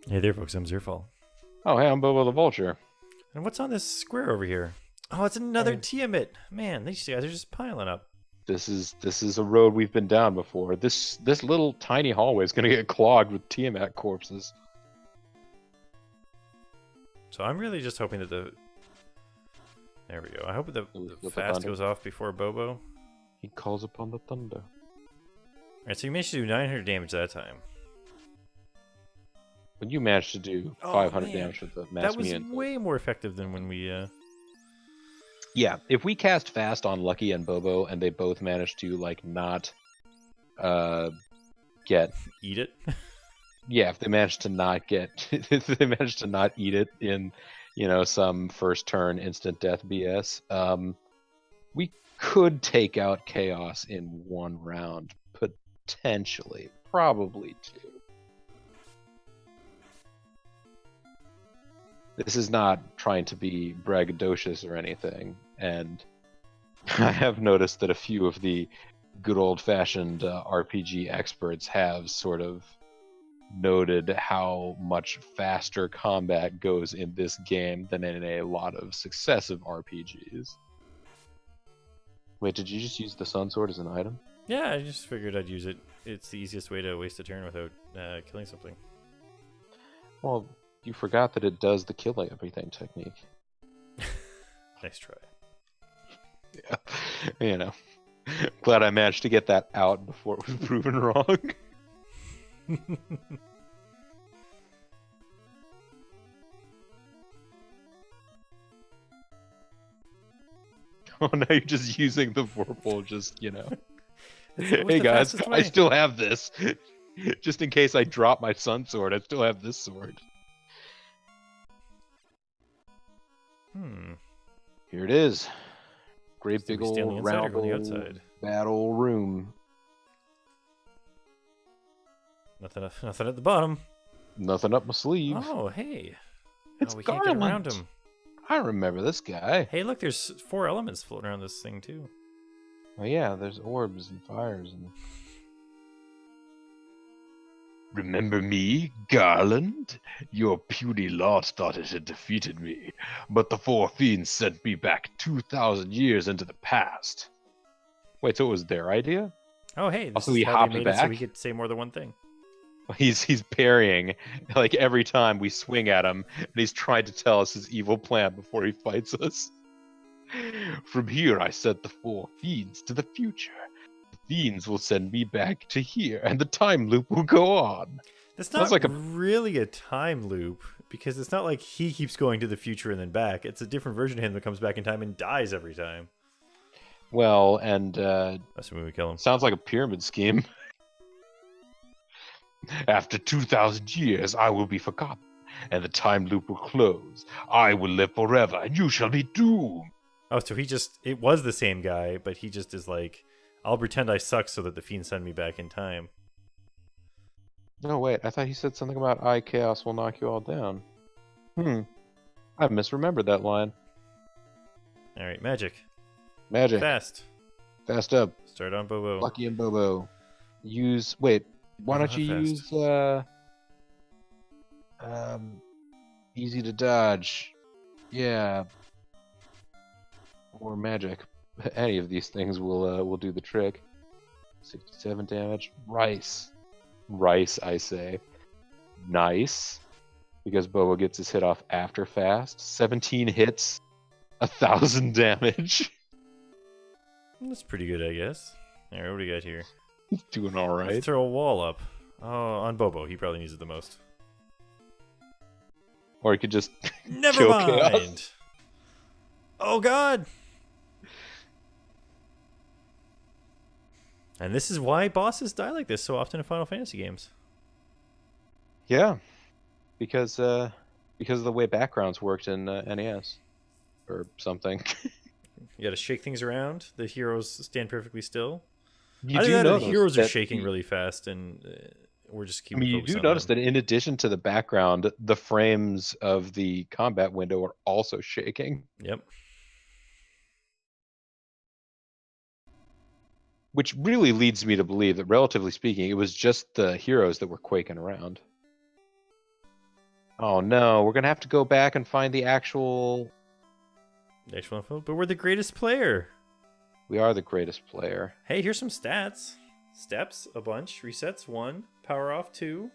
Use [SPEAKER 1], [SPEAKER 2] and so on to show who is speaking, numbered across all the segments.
[SPEAKER 1] Hey there, folks. I'm Zerfall.
[SPEAKER 2] Oh, hey, I'm BoboTheVulture.
[SPEAKER 1] And what's on this square over here? Oh, it's another
[SPEAKER 2] Hey.
[SPEAKER 1] Tiamat. Man, these guys are just piling up.
[SPEAKER 2] This is a road we've been down before. This little tiny hallway is gonna get clogged with Tiamat corpses.
[SPEAKER 1] So I'm really just hoping that the... There we go. I hope that the
[SPEAKER 2] With the
[SPEAKER 1] fast
[SPEAKER 2] thunder.
[SPEAKER 1] goes off before Bobo.
[SPEAKER 2] He calls upon the thunder.
[SPEAKER 1] Alright, so you managed to do 900 damage that time.
[SPEAKER 2] When you managed to do
[SPEAKER 1] Oh,
[SPEAKER 2] 500
[SPEAKER 1] man.
[SPEAKER 2] damage with the
[SPEAKER 1] That
[SPEAKER 2] mass
[SPEAKER 1] was
[SPEAKER 2] mutant.
[SPEAKER 1] way more effective than when we...
[SPEAKER 2] Yeah, if we cast fast on Lucky and Bobo and they both managed to like not get
[SPEAKER 1] eat it.
[SPEAKER 2] yeah, if they managed to not get if they managed to not eat it in, some first turn instant death BS, we could take out Chaos in one round, potentially, probably two. This is not trying to be braggadocious or anything, and I have noticed that a few of the good old-fashioned RPG experts have sort of noted how much faster combat goes in this game than in a lot of successive RPGs. Wait, did you just use the Sun Sword as an item?
[SPEAKER 1] Yeah, I just figured I'd use it. It's the easiest way to waste a turn without killing something.
[SPEAKER 2] Well, you forgot that it does the kill everything technique.
[SPEAKER 1] Nice try.
[SPEAKER 2] Yeah, glad I managed to get that out before it was proven wrong. Oh, now you're just using the vorpal, hey guys, I still have this. Just in case I drop my Sun Sword, I still have this sword. Here it is. Great big old round old battle room.
[SPEAKER 1] Nothing at the bottom.
[SPEAKER 2] Nothing up my sleeve.
[SPEAKER 1] Oh, hey.
[SPEAKER 2] It's
[SPEAKER 1] we
[SPEAKER 2] Garland.
[SPEAKER 1] can't get around him.
[SPEAKER 2] I remember this guy.
[SPEAKER 1] Hey, look, there's 4 elements floating around this thing, too.
[SPEAKER 2] Oh yeah, there's orbs and fires and... Remember me, Garland? Your puny lot thought it had defeated me, but the 4 fiends sent me back 2,000 years into the past. Wait, so it was their idea?
[SPEAKER 1] Oh, hey, this
[SPEAKER 2] Also,
[SPEAKER 1] is
[SPEAKER 2] he
[SPEAKER 1] how
[SPEAKER 2] hopped
[SPEAKER 1] they made
[SPEAKER 2] back?
[SPEAKER 1] it so we could say more than one thing.
[SPEAKER 2] He's parrying, like every time we swing at him, and he's trying to tell us his evil plan before he fights us. From here, I sent the 4 fiends to the future. The fiends will send me back to here, and the time loop will go on.
[SPEAKER 1] That's not really a time loop, because it's not like he keeps going to the future and then back. It's a different version of him that comes back in time and dies every time.
[SPEAKER 2] Well, and
[SPEAKER 1] that's when we kill him.
[SPEAKER 2] Sounds like a pyramid scheme. After 2,000 years, I will be forgotten, and the time loop will close. I will live forever, and you shall be doomed.
[SPEAKER 1] Oh, so it was the same guy, but he just is like, I'll pretend I suck so that the fiends send me back in time.
[SPEAKER 2] No, wait, I thought he said something about Chaos will knock you all down. I misremembered that line.
[SPEAKER 1] Alright, magic.
[SPEAKER 2] Magic.
[SPEAKER 1] Fast.
[SPEAKER 2] Fast up.
[SPEAKER 1] Start on Bobo.
[SPEAKER 2] Lucky and Bobo. Wait, why don't you use, easy to dodge. Yeah. Or magic. Any of these things will do the trick. 67 damage. Rice, I say. Nice. Because Bobo gets his hit off after fast. 17 hits. 1,000 damage.
[SPEAKER 1] That's pretty good, I guess. Alright, what do we got here?
[SPEAKER 2] He's doing alright.
[SPEAKER 1] Let's throw a wall up. Oh, on Bobo. He probably needs it the most.
[SPEAKER 2] Or he could just
[SPEAKER 1] Never
[SPEAKER 2] kill
[SPEAKER 1] mind.
[SPEAKER 2] Chaos.
[SPEAKER 1] Oh, God! And this is why bosses die like this so often in Final Fantasy games.
[SPEAKER 2] Yeah. Because of the way backgrounds worked in NES. Or something.
[SPEAKER 1] You gotta shake things around. The heroes stand perfectly still.
[SPEAKER 2] You do notice
[SPEAKER 1] the heroes are shaking really fast, and we're just keeping.
[SPEAKER 2] You do notice that in addition to the background, the frames of the combat window are also shaking.
[SPEAKER 1] Yep.
[SPEAKER 2] Which really leads me to believe that, relatively speaking, it was just the heroes that were quaking around. Oh no, we're gonna have to go back and find the actual.
[SPEAKER 1] Actual info, but we're the greatest player.
[SPEAKER 2] We are the greatest player.
[SPEAKER 1] Hey, here's some stats. Steps, a bunch. Resets, 1. Power off, 2.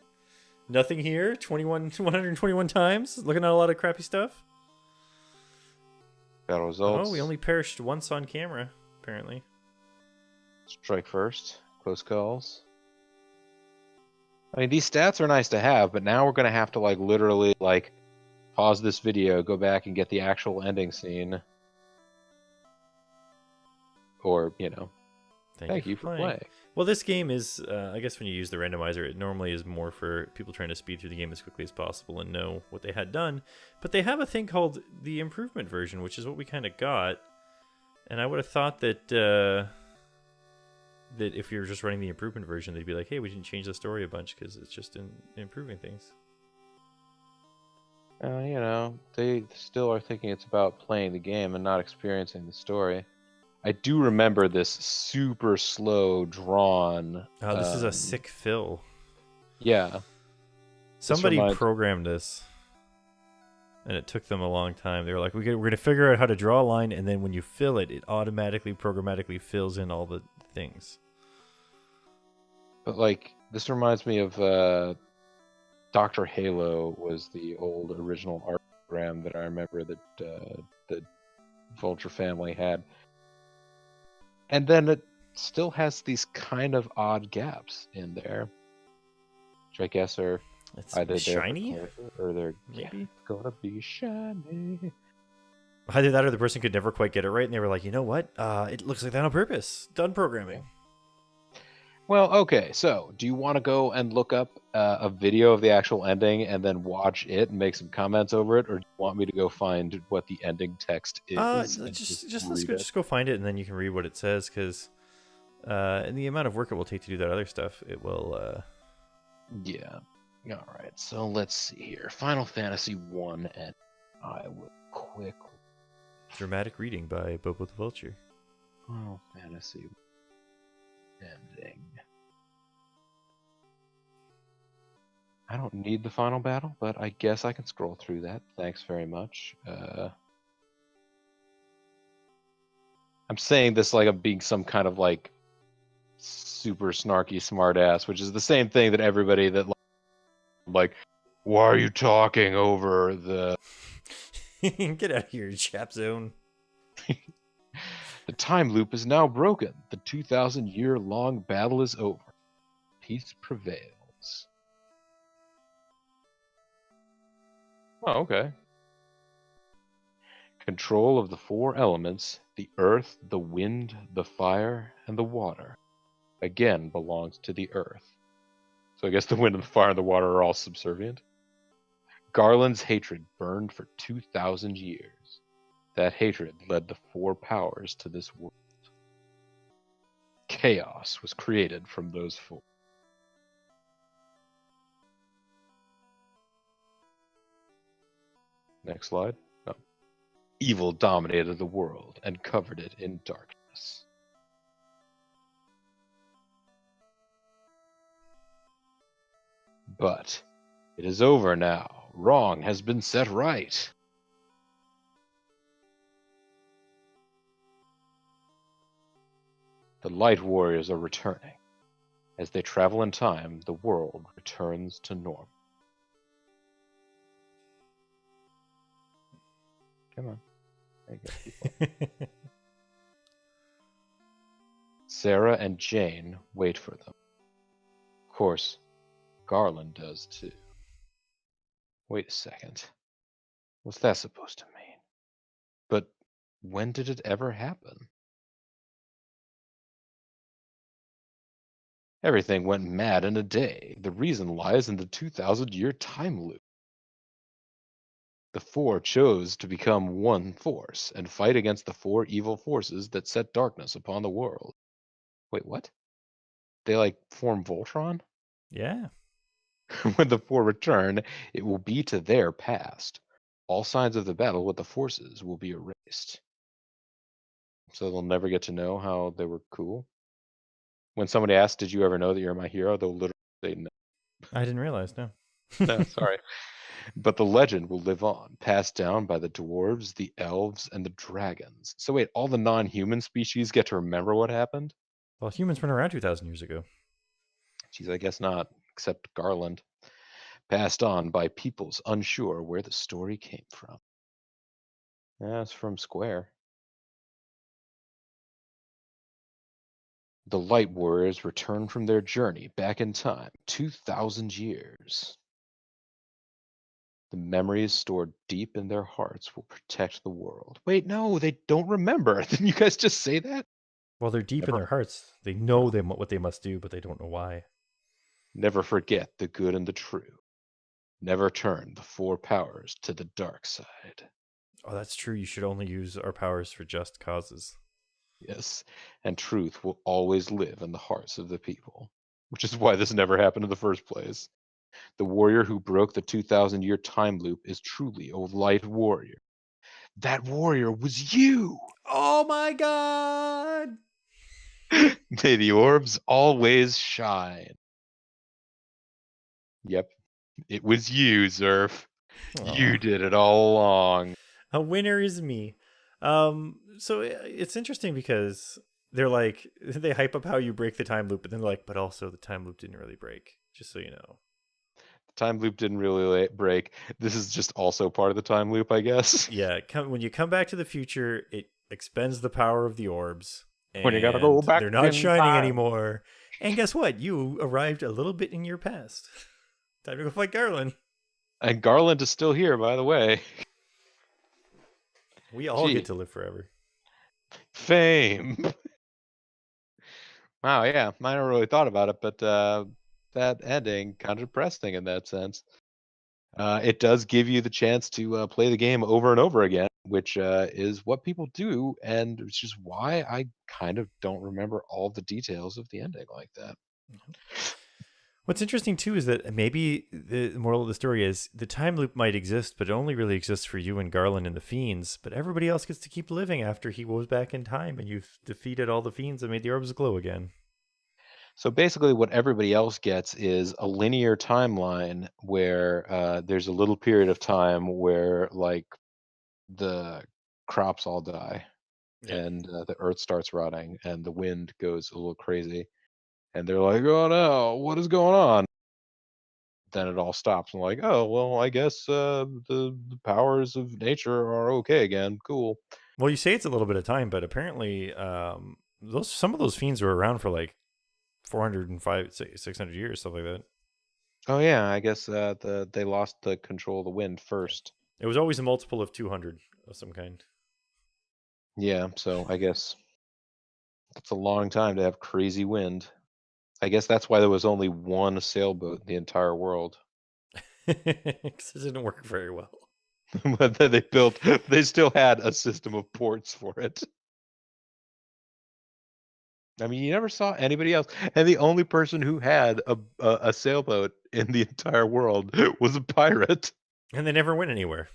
[SPEAKER 1] Nothing here, 121 times. Looking at a lot of crappy stuff.
[SPEAKER 2] Battle results.
[SPEAKER 1] Oh, we only perished once on camera, apparently.
[SPEAKER 2] Strike first. Close calls. I mean, these stats are nice to have, but now we're gonna have to like literally like pause this video, go back and get the actual ending scene. Or, thank you for playing.
[SPEAKER 1] Well, this game is, I guess when you use the randomizer, it normally is more for people trying to speed through the game as quickly as possible and know what they had done. But they have a thing called the improvement version, which is what we kind of got. And I would have thought that that if you're just running the improvement version, they'd be like, hey, we didn't change the story a bunch because it's just improving things.
[SPEAKER 2] They still are thinking it's about playing the game and not experiencing the story. I do remember this super slow drawn.
[SPEAKER 1] Oh, this is a sick fill.
[SPEAKER 2] Yeah.
[SPEAKER 1] Somebody programmed this, and it took them a long time. They were like, we're going to figure out how to draw a line, and then when you fill it, it automatically, programmatically fills in all the things.
[SPEAKER 2] But, this reminds me of Dr. Halo was the old original art program that I remember that the Vulture family had. And then it still has these kind of odd gaps in there, which I guess are either
[SPEAKER 1] shiny
[SPEAKER 2] or they're maybe gonna be shiny.
[SPEAKER 1] Either that or the person could never quite get it right, and they were like, you know what? It looks like that on purpose. Done programming.
[SPEAKER 2] Well, okay. So, do you want to go and look up a video of the actual ending and then watch it and make some comments over it, or do you want me to go find what the ending text is?
[SPEAKER 1] Let's go find it, and then you can read what it says. Because, in the amount of work it will take to do that other stuff, it will.
[SPEAKER 2] Yeah. All right. So let's see here. Final Fantasy 1, and I will quickly.
[SPEAKER 1] Dramatic reading by BoboTheVulture.
[SPEAKER 2] Final Fantasy ending. I don't need the final battle, but I guess I can scroll through that. Thanks very much. I'm saying this like I'm being some kind of super snarky smartass, which is the same thing that everybody that like, why are you talking over the...
[SPEAKER 1] Get out of here, chap zone.
[SPEAKER 2] The time loop is now broken. The 2,000-year-long battle is over. Peace prevails. Oh, okay. Control of the 4 elements, the earth, the wind, the fire, and the water, again belongs to the earth. So I guess the wind and the fire and the water are all subservient. Garland's hatred burned for 2,000 years. That hatred led the 4 powers to this world. Chaos was created from those 4. Next slide. Oh. Evil dominated the world and covered it in darkness. But it is over now. Wrong has been set right. The Light Warriors are returning. As they travel in time, the world returns to normal. Come on. Sarah and Jane wait for them. Of course, Garland does too. Wait a second. What's that supposed to mean? But when did it ever happen? Everything went mad in a day. The reason lies in the 2,000-year time loop. The 4 chose to become one force and fight against the 4 evil forces that set darkness upon the world. Wait, what? They form Voltron?
[SPEAKER 1] Yeah.
[SPEAKER 2] When the 4 return, it will be to their past. All signs of the battle with the forces will be erased. So they'll never get to know how they were cool. When somebody asks, did you ever know that you're my hero? They'll literally say no.
[SPEAKER 1] I didn't realize, no.
[SPEAKER 2] No, sorry. But the legend will live on, passed down by the dwarves, the elves, and the dragons. So wait, all the non-human species get to remember what happened?
[SPEAKER 1] Well, humans went around 2,000 years ago.
[SPEAKER 2] Geez, I guess not, except Garland. Passed on by peoples unsure where the story came from. Yeah, it's from Square. The Light Warriors return from their journey back in time, 2,000 years. The memories stored deep in their hearts will protect the world. Wait, no, they don't remember. Didn't you guys just say that?
[SPEAKER 1] Well, they're deep in
[SPEAKER 2] Never,
[SPEAKER 1] their hearts. They know what they must do, but they don't know why.
[SPEAKER 2] never forget the good and the true. Never turn the four powers to the dark side.
[SPEAKER 1] Oh, that's true. You should only use our powers for just causes.
[SPEAKER 2] Yes, and truth will always live in the hearts of the people, which is why this never happened in the first place. The warrior who broke the 2,000-year time loop is truly a light warrior. That warrior was you!
[SPEAKER 1] Oh my god!
[SPEAKER 2] May the orbs always shine. Yep, it was you, Zerf.
[SPEAKER 1] Aw.
[SPEAKER 2] You did it all along.
[SPEAKER 1] A winner is me. So it's interesting because they're like they hype up how you break the time loop, but then they're like, but also the time loop didn't really break. Just so you know.
[SPEAKER 2] The time loop didn't really break. This is just also part of the time loop, I guess.
[SPEAKER 1] Yeah, when you come back to the future, it expends the power of the orbs,
[SPEAKER 2] When you gotta go
[SPEAKER 1] and
[SPEAKER 2] back
[SPEAKER 1] they're not
[SPEAKER 2] in
[SPEAKER 1] shining
[SPEAKER 2] time.
[SPEAKER 1] anymore. And guess what? You arrived a little bit in your past. Time to go fight Garland.
[SPEAKER 2] And Garland is still here, by the way.
[SPEAKER 1] We all
[SPEAKER 2] Gee,
[SPEAKER 1] get to live forever.
[SPEAKER 2] fame. Wow, yeah, I never really thought about it, but that ending kind of depressing in that sense. It does give you the chance to play the game over and over again, which is what people do, and which is why I kind of don't remember all the details of the ending like that.
[SPEAKER 1] What's interesting too is that maybe the moral of the story is the time loop might exist, but it only really exists for you and Garland and the fiends. But everybody else gets to keep living after he goes back in time, and you've defeated all the fiends and made the orbs glow again.
[SPEAKER 2] So basically, what everybody else gets is a linear timeline where there's a little period of time where, like, the crops all die
[SPEAKER 1] Yep.
[SPEAKER 2] and the earth starts rotting and the wind goes a little crazy. And they're like, "Oh no, what is going on?" Then it all stops. I'm like, "Oh well, I guess the powers of nature are okay again. Cool."
[SPEAKER 1] Well, you say it's a little bit of time, but apparently, those some of those fiends were around for like 405, 600 years, stuff like that.
[SPEAKER 2] Oh yeah, I guess they lost the control of the wind
[SPEAKER 1] Yeah.
[SPEAKER 2] first.
[SPEAKER 1] It was always a multiple of 200 of some kind.
[SPEAKER 2] Yeah, so I guess that's a long time to have crazy wind. I guess that's why there was only one sailboat in the entire world.
[SPEAKER 1] Because it didn't work very well.
[SPEAKER 2] But then they still had a system of ports for it. I mean, you never saw anybody else, and the only person who had a sailboat in the entire world was a pirate.
[SPEAKER 1] And they never went anywhere.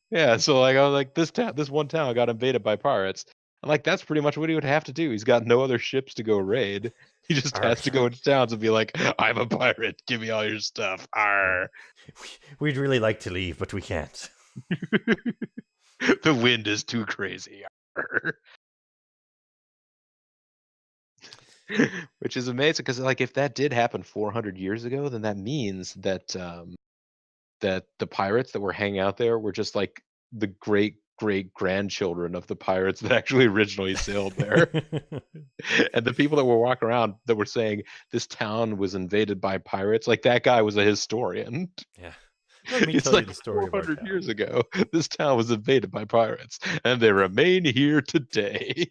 [SPEAKER 2] Yeah, so like I was like, this one town got invaded by pirates. I'm like, that's pretty much what he would have to do. He's got no other ships to go raid. He just
[SPEAKER 1] Arr.
[SPEAKER 2] has to go into towns and be like, "I'm a pirate. Give me all your stuff."
[SPEAKER 1] Yeah.
[SPEAKER 2] Arr.
[SPEAKER 1] We'd really like to leave, but we can't.
[SPEAKER 2] The wind is too crazy. Arr. Which is amazing because, like, if that did happen 400 years ago, then that means that that the pirates that were hanging out there were just like the great great grandchildren of the pirates that actually originally sailed there. And the people that were walking around that were saying this town was invaded by pirates, like that guy was a historian.
[SPEAKER 1] Yeah. Let me
[SPEAKER 2] It's
[SPEAKER 1] tell you
[SPEAKER 2] like
[SPEAKER 1] the story of our
[SPEAKER 2] 400
[SPEAKER 1] town.
[SPEAKER 2] years ago, this town was invaded by pirates, and they remain here today.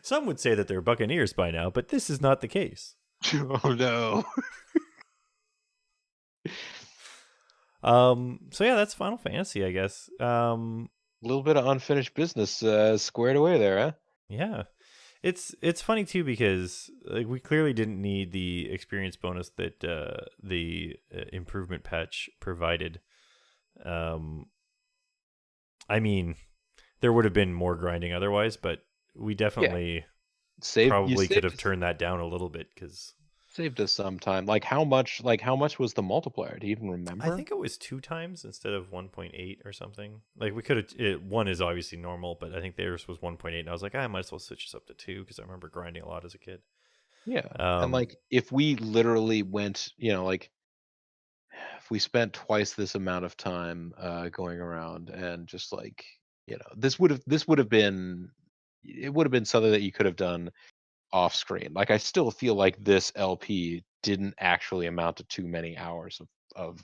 [SPEAKER 1] Some would say that they're buccaneers by now, but this is not the case.
[SPEAKER 2] Oh no.
[SPEAKER 1] So yeah, that's Final Fantasy, I guess.
[SPEAKER 2] A little bit of unfinished business squared away there, huh?
[SPEAKER 1] Yeah. It's funny too because like we clearly didn't need the experience bonus that the improvement patch provided. Um I mean, there would have been more grinding otherwise, but we
[SPEAKER 2] Yeah.
[SPEAKER 1] definitely
[SPEAKER 2] You
[SPEAKER 1] probably could
[SPEAKER 2] saved
[SPEAKER 1] have turned that down a little bit because
[SPEAKER 2] saved us some time. Like how much? Like how much was the multiplier? Do you even
[SPEAKER 1] I
[SPEAKER 2] remember?
[SPEAKER 1] think it was 2 times instead of 1.8 or something. Like we could have. One is obviously normal, but I think theirs was 1.8, and I was like, I might as well switch this up to 2 because I remember grinding a lot as a kid.
[SPEAKER 2] Yeah. And
[SPEAKER 1] Um,
[SPEAKER 2] like if we literally went, like if we spent twice this amount of time going around and just like, this would have been it would have been something that you could have done off screen. Like I still feel like this LP didn't actually amount to too many hours of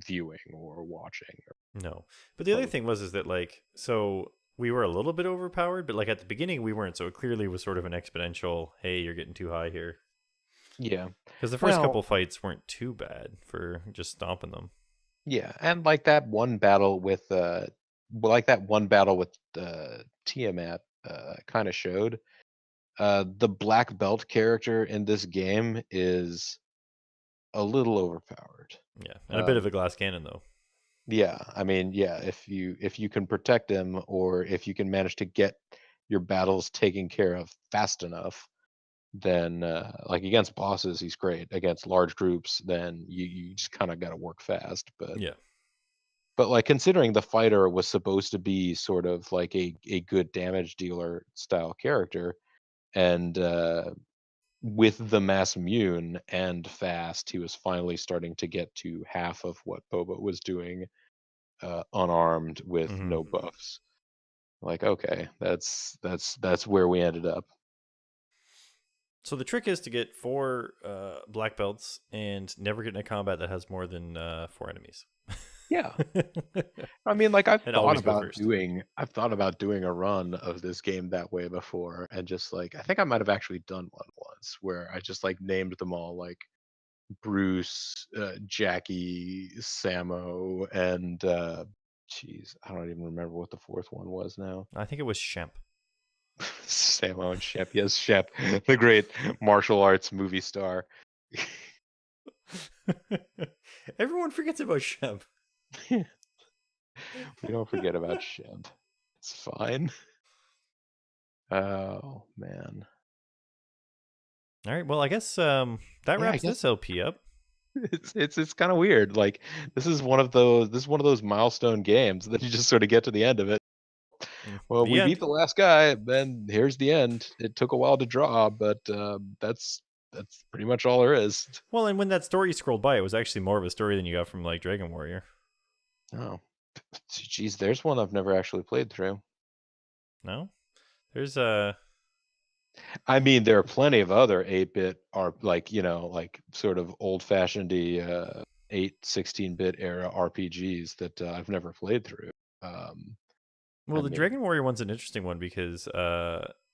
[SPEAKER 2] viewing or watching or
[SPEAKER 1] no, but the other
[SPEAKER 2] playing.
[SPEAKER 1] thing was is that like so we were a little bit overpowered, but like at the beginning we weren't. So it clearly was sort of an exponential. Hey, you're getting too high here.
[SPEAKER 2] Yeah.
[SPEAKER 1] Because the first couple
[SPEAKER 2] Well,
[SPEAKER 1] fights weren't too bad for just stomping them.
[SPEAKER 2] yeah, and like that one battle with Tiamat kind of showed the black belt character in this game is a little overpowered.
[SPEAKER 1] Yeah, and a bit of
[SPEAKER 2] Um,
[SPEAKER 1] a glass cannon though.
[SPEAKER 2] yeah, I mean, yeah, if you can protect him or if you can manage to get your battles taken care of fast enough, then like against bosses he's great. Against large groups, then you just kind of got to work fast.
[SPEAKER 1] Yeah.
[SPEAKER 2] But like considering the fighter was supposed to be sort of like a good damage dealer style character, and with the mass immune and fast, he was finally starting to get to half of what Boba was doing, unarmed with
[SPEAKER 1] Hmm.
[SPEAKER 2] no buffs. Like, okay, that's where we ended up.
[SPEAKER 1] So the trick is to get 4 black belts and never get in a combat that has more than 4 enemies.
[SPEAKER 2] Yeah, I mean, like I've
[SPEAKER 1] And
[SPEAKER 2] thought
[SPEAKER 1] always go
[SPEAKER 2] about
[SPEAKER 1] first.
[SPEAKER 2] doing I've thought about doing a run of this game that way before, and just like I think I might have actually done one once where I just like named them all like Bruce, Jackie, Samo, and jeez, I don't even remember what the fourth one was now.
[SPEAKER 1] I think it was Shemp.
[SPEAKER 2] Samo and Shep, yes, Shep, the great martial arts movie star.
[SPEAKER 1] Everyone forgets about Shemp.
[SPEAKER 2] We don't forget about Shep. It's fine. Oh man.
[SPEAKER 1] All right. Well, I guess that
[SPEAKER 2] Yeah, I
[SPEAKER 1] wraps
[SPEAKER 2] guess
[SPEAKER 1] this LP up.
[SPEAKER 2] it's kind of weird. Like this is one of those milestone games that you just sort of get to the end of it. Well,
[SPEAKER 1] The
[SPEAKER 2] we beat
[SPEAKER 1] end.
[SPEAKER 2] the last guy, then here's the end. It took a while to draw, but that's pretty much all there is.
[SPEAKER 1] Well, and when that story scrolled by, it was actually more of a story than you got from like Dragon Warrior.
[SPEAKER 2] Oh, geez, there's one I've never actually played through.
[SPEAKER 1] No, there's a.
[SPEAKER 2] I mean, there are plenty of other 8-bit are like, like sort of old-fashioned 16-bit era RPGs that I've never played through.
[SPEAKER 1] Well,
[SPEAKER 2] I
[SPEAKER 1] the
[SPEAKER 2] mean,
[SPEAKER 1] Dragon Warrior one's an interesting one because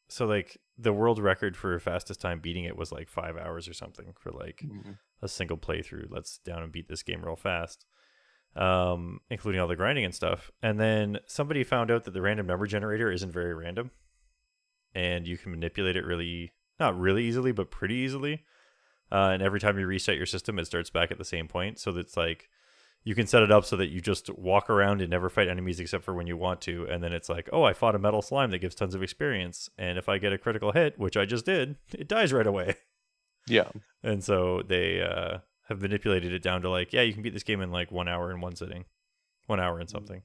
[SPEAKER 1] so like the world record for fastest time beating it was like 5 hours or something for like
[SPEAKER 2] mm,
[SPEAKER 1] a single playthrough. Let's down and beat this game real fast, including all the grinding and stuff. And then somebody found out that the random number generator isn't very random, and you can manipulate it really, not really easily, but pretty easily. And every time you reset your system, it starts back at the same point. So that's like you can set it up so that you just walk around and never fight enemies except for when you want to. And then it's like, oh, I fought a metal slime that gives tons of experience. And if I get a critical hit, which I just did, it dies right away.
[SPEAKER 2] yeah.
[SPEAKER 1] And so they have manipulated it down to like, yeah, you can beat this game in like 1 hour in one sitting, 1 hour and something.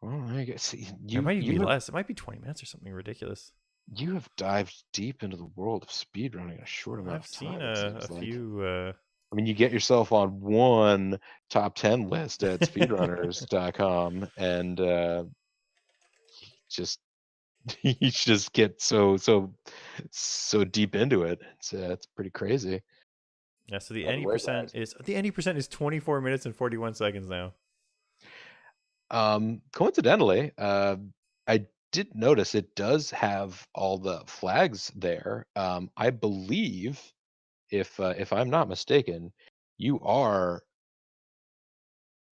[SPEAKER 2] Well, I guess
[SPEAKER 1] Or it
[SPEAKER 2] you
[SPEAKER 1] might even be
[SPEAKER 2] you have
[SPEAKER 1] less. It might be 20 minutes or something ridiculous.
[SPEAKER 2] you have dived deep into the world of speedrunning in a short amount
[SPEAKER 1] I've
[SPEAKER 2] of
[SPEAKER 1] seen
[SPEAKER 2] time, it
[SPEAKER 1] a
[SPEAKER 2] seems like.
[SPEAKER 1] few.
[SPEAKER 2] I mean, you get yourself on one top 10 list at speedrunners.com, and just you just get so deep into it. It's pretty crazy.
[SPEAKER 1] Yeah, so the
[SPEAKER 2] By the
[SPEAKER 1] NE
[SPEAKER 2] way,
[SPEAKER 1] percent
[SPEAKER 2] guys,
[SPEAKER 1] is 24 minutes and 41 seconds now.
[SPEAKER 2] coincidentally, I did notice it does have all the flags there. I believe, if I'm not mistaken, you are.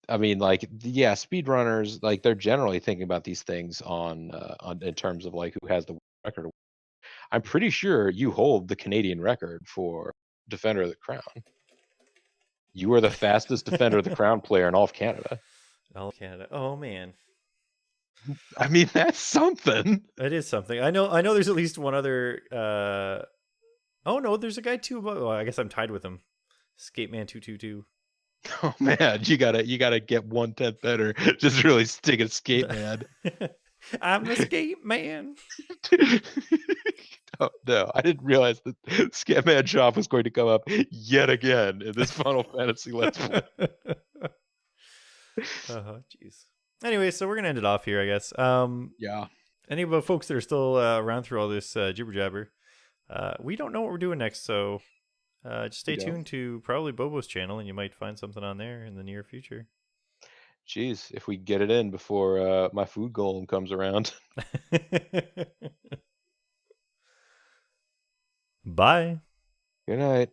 [SPEAKER 2] I mean, like, yeah, speedrunners, like, they're generally thinking about these things on in terms of like who has the record. I'm pretty sure you hold the Canadian record for Defender of the Crown. You are the fastest Defender of the Crown player in all of Canada.
[SPEAKER 1] All of Canada. Oh man,
[SPEAKER 2] I mean, that's something.
[SPEAKER 1] it is something. I know. There's at least one other Oh no, there's a guy too above. Oh, I guess I'm tied with him. Skateman 222.
[SPEAKER 2] Oh man, you gotta get 1/10 better. Just really stick a skate man.
[SPEAKER 1] I'm the skate man.
[SPEAKER 2] Oh no, I didn't realize that Scatman Shop was going to come up yet again in this Final Fantasy Let's Play.
[SPEAKER 1] Jeez. Anyway, so we're gonna end it off here, I guess.
[SPEAKER 2] Yeah.
[SPEAKER 1] Any of the folks that are still around through all this jibber jabber, we don't know what we're doing next, so just stay tuned to probably Bobo's channel, and you might find something on there in the near future.
[SPEAKER 2] Jeez, if we get it in before my food golem comes around.
[SPEAKER 1] Bye.
[SPEAKER 2] Good night.